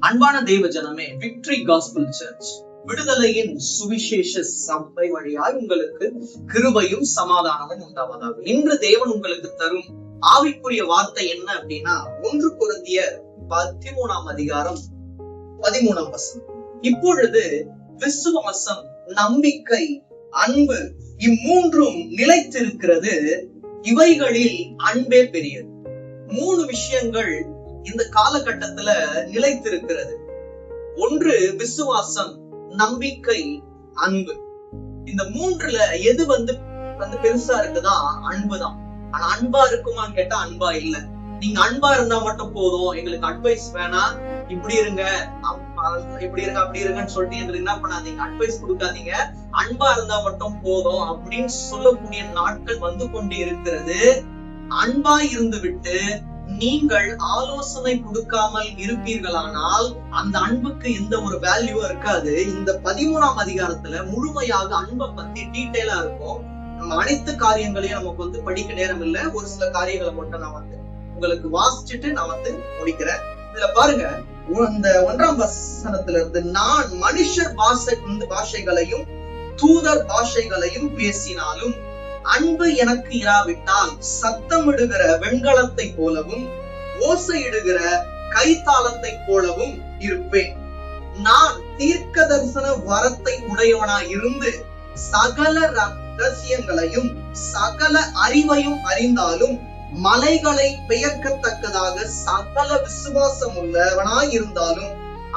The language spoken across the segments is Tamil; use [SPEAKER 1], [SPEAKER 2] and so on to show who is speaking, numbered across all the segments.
[SPEAKER 1] அன்பான தேவ ஜனமே, விக்டரி காஸ்பல் சர்ச் விடுதலையின் சுவிசேஷ சபை வழியாய் உங்களுக்கு கிருபையும் சமாதானமும் உண்டாவதாக. இன்று தேவன் உங்களுக்கு தரும் ஆவிக்குரிய வார்த்தை என்ன அப்படின்னா, 1 கொரிந்தியர் 13ஆம் அதிகாரம் 13ஆம் வசனம். இப்பொழுது விசுவாசம், நம்பிக்கை, அன்பு இம்மூன்றும் நிலைத்திருக்கிறது, இவைகளில் அன்பே பெரியது. 3 விஷயங்கள் இந்த காலகட்டத்துல நிலைத்திருக்கிறது. ஒன்று விசுவாசம், நம்பிக்கை, அன்பு. இந்த 3ல எது வந்து பெருசா இருக்குதா? அன்புதான். ஆனா அன்பா இருக்குமான்னு கேட்டா அன்பா இல்ல. நீங்க அன்பா இருந்தா மட்டும் போதும், எங்களுக்கு அட்வைஸ் வேணாம், இப்படி இருங்க அப்படி இருங்கன்னு சொல்லிட்டு எங்களுக்கு என்ன பண்ணாதீங்க, அட்வைஸ் கொடுக்காதீங்க, அன்பா இருந்தா மட்டும் போதும் அப்படின்னு சொல்லக்கூடிய நாட்கள் வந்து கொண்டு இருக்கிறது. அன்பா இருந்து விட்டு நீங்கள் ஆலோசனை கொடுக்காமல் இருப்பீர்களானால் அந்த அன்புக்கு எந்த ஒரு வேல்யூ இருக்காது. இந்த 13ஆம் அதிகாரத்துல முழுமையாக அன்பை பத்தி டீட்டெயிலா இருக்கும். நம்ம அனைத்து காரியங்களையும் நமக்கு வந்து படிக்க நேரம் இல்லை. ஒரு சில காரியங்களை மட்டும் நான் வந்து உங்களுக்கு வாசிச்சுட்டு நான் வந்து முடிக்கிறேன். இதுல பாருங்க, இந்த 1ஆம் வசனத்துல இருந்து, நான் மனுஷர் பாஷைகளையும் தூதர் பாஷைகளையும் பேசினாலும் அன்பு எனக்கு இராவிட்டால் சத்தமிடுகிற வெண்கலத்தை போலவும் ஓசையிடுகிற கைத்தாளத்தை போலவும் இருப்பேன். நான் தீர்க்க தரிசன வரத்தை உடையவனாய் இருந்து சகல ரகசியங்களையும் சகல அறிவையும் அறிந்தாலும் மலைகளை பெயர்க்கத்தக்கதாக சகல விசுவாசம் உள்ளவனாய் இருந்தாலும்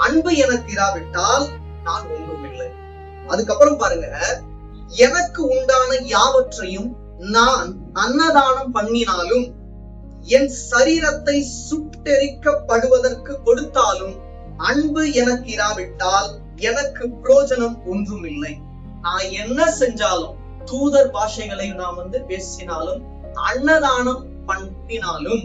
[SPEAKER 1] அன்பு எனக்கு இராவிட்டால் நான் ஒன்றும் இல்லை. அதுக்கப்புறம் பாருங்க, எனக்கு உண்டான யாவற்றையும் நான் அன்னதானம் பண்ணினாலும் என் சரீரத்தை சுட்டெரிக்கப்படுவதற்கு கொடுத்தாலும் அன்பு எனக்கு இராவிட்டால் எனக்கு பிரயோஜனம் ஒன்றும் இல்லை. நான் என்ன செஞ்சாலும், தூதர் பாஷைகளை நான் வந்து பேசினாலும் அன்னதானம் பண்ணினாலும்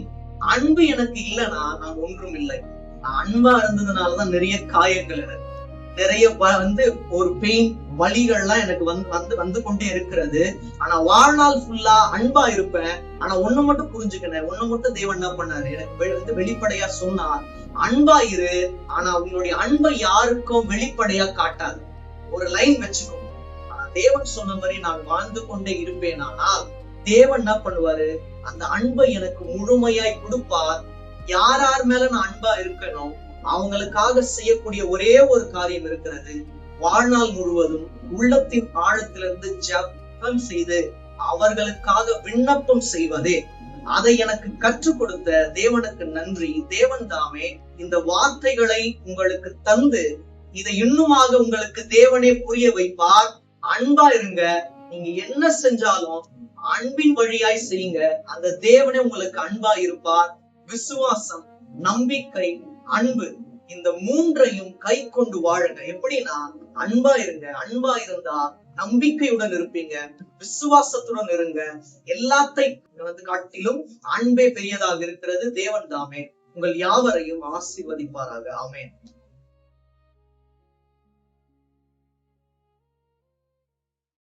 [SPEAKER 1] அன்பு எனக்கு இல்லைன்னா நான் ஒன்றும் இல்லை. நான் அன்பா இருந்ததுனாலதான் நிறைய காயங்கள் எனக்கு, நிறைய வந்து ஒரு பெயின், வலிகள்லாம் எனக்கு வந்து கொண்டே இருக்கிறது. ஆனா வாழ்நாள் ஃபுல்லா அன்பா இருப்பேன். ஆனா ஒண்ணு மட்டும் புரிஞ்சுக்கினேன், ஒண்ணு மட்டும் தேவன் என்ன பண்ணாரு, எனக்கு வந்து வெளிப்படையா சொன்னார், அன்பா இரு, ஆனா உங்களுடைய அன்பை யாருக்கும் வெளிப்படையா காட்டாது. ஒரு லைன் வச்சுக்கோ. ஆனா தேவன் சொன்ன மாதிரி நான் வாழ்ந்து கொண்டே இருப்பேன். ஆனால் தேவன் என்ன பண்ணுவாரு, அந்த அன்பை எனக்கு முழுமையாய் கொடுப்பார். யார் மேல நான் அன்பா இருக்கணும், அவங்களுக்காக செய்யக்கூடிய ஒரே ஒரு காரியம் இருக்கிறது. வாழ்நாள் முழுவதும் உள்ளத்தின் ஆழத்திலிருந்து ஜெபம் செய்து அவர்களுக்காக விண்ணப்பம் செய்வதே. அதை எனக்கு கற்றுக் கொடுத்த தேவனுக்கு நன்றி. தேவன் தாமே இந்த வார்த்தைகளை உங்களுக்கு தந்து இதை இன்னுமாக உங்களுக்கு தேவனே புரிய வைப்பார். அன்பா இருங்க. நீங்க என்ன செஞ்சாலும் அன்பின் வழியாய் செய்யுங்க. அந்த தேவனே உங்களுக்கு அன்பா இருப்பார். விசுவாசம், நம்பிக்கை, அன்பு, இந்த 3ஐயும் கை கொண்டு வாழுங்க. எப்படின்னா, அன்பா இருங்க. அன்பா இருந்தா நம்பிக்கையுடன் இருப்பீங்க, விசுவாசத்துடன் இருங்க. எல்லாத்தையும் காட்டிலும் அன்பே பெரியதாக இருக்கிறது. தேவன் தாமே உங்கள் யாவரையும் ஆசீர்வதிப்பாராக. ஆமென்.